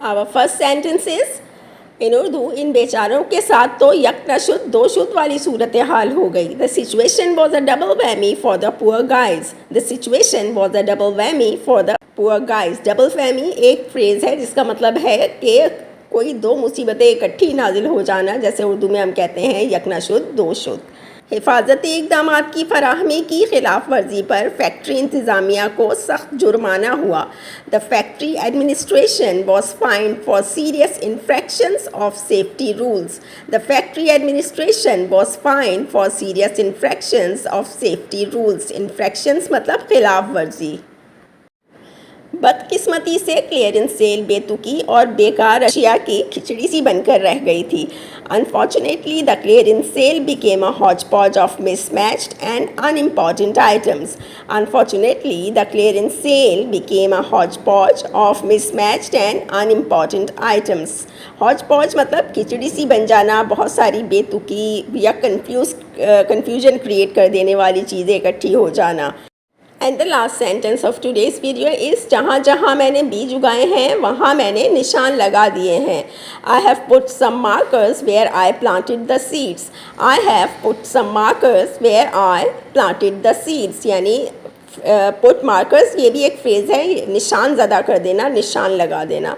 Our first sentence is in Urdu, इन बेचारों के साथ तो यक न शुद्ध दो शुद्ध वाली सूरत हाल हो गई. The situation was a double whammy for the poor guys. The situation was a double whammy for the poor guys. Double whammy एक फ्रेज़ है जिसका मतलब है कि कोई दो मुसीबतें इकट्ठी नाजिल हो जाना, जैसे उर्दू में हम कहते हैं यक न शुद्ध दो शुद्ध. हिफाजती इक़दामात की फराहमी की खिलाफ वर्जी पर फैक्ट्री इंतज़ामिया को सख्त जुर्माना हुआ. The factory administration was fined for serious infractions of safety rules. The factory administration was fined for serious infractions of safety rules. Infractions मतलब खिलाफ वर्जी. बदकिस्मती से क्लियरेंस सेल बेतुकी और बेकार अशिया की खिचड़ी सी बनकर रह गई थी. Unfortunately the clearance sale became a hotch potch of mismatched and unimportant items. Unfortunately the clearance sale became a hotch potch of mismatched and unimportant items. Hotch potch मतलब खिचड़ी सी बन जाना, बहुत सारी बेतुकी या कन्फ्यूजन क्रिएट कर देने वाली चीज़ें इकट्ठी हो जाना. And the last sentence of today's video is जहाँ जहाँ मैंने बीज उगाए हैं वहाँ मैंने निशान लगा दिए हैं. I have put some markers where I planted the seeds. I have put some markers where I planted the seeds. यानी पुट मार्कर्स ये भी एक फ्रेज़ है, निशान ज़दा कर देना, निशान लगा देना.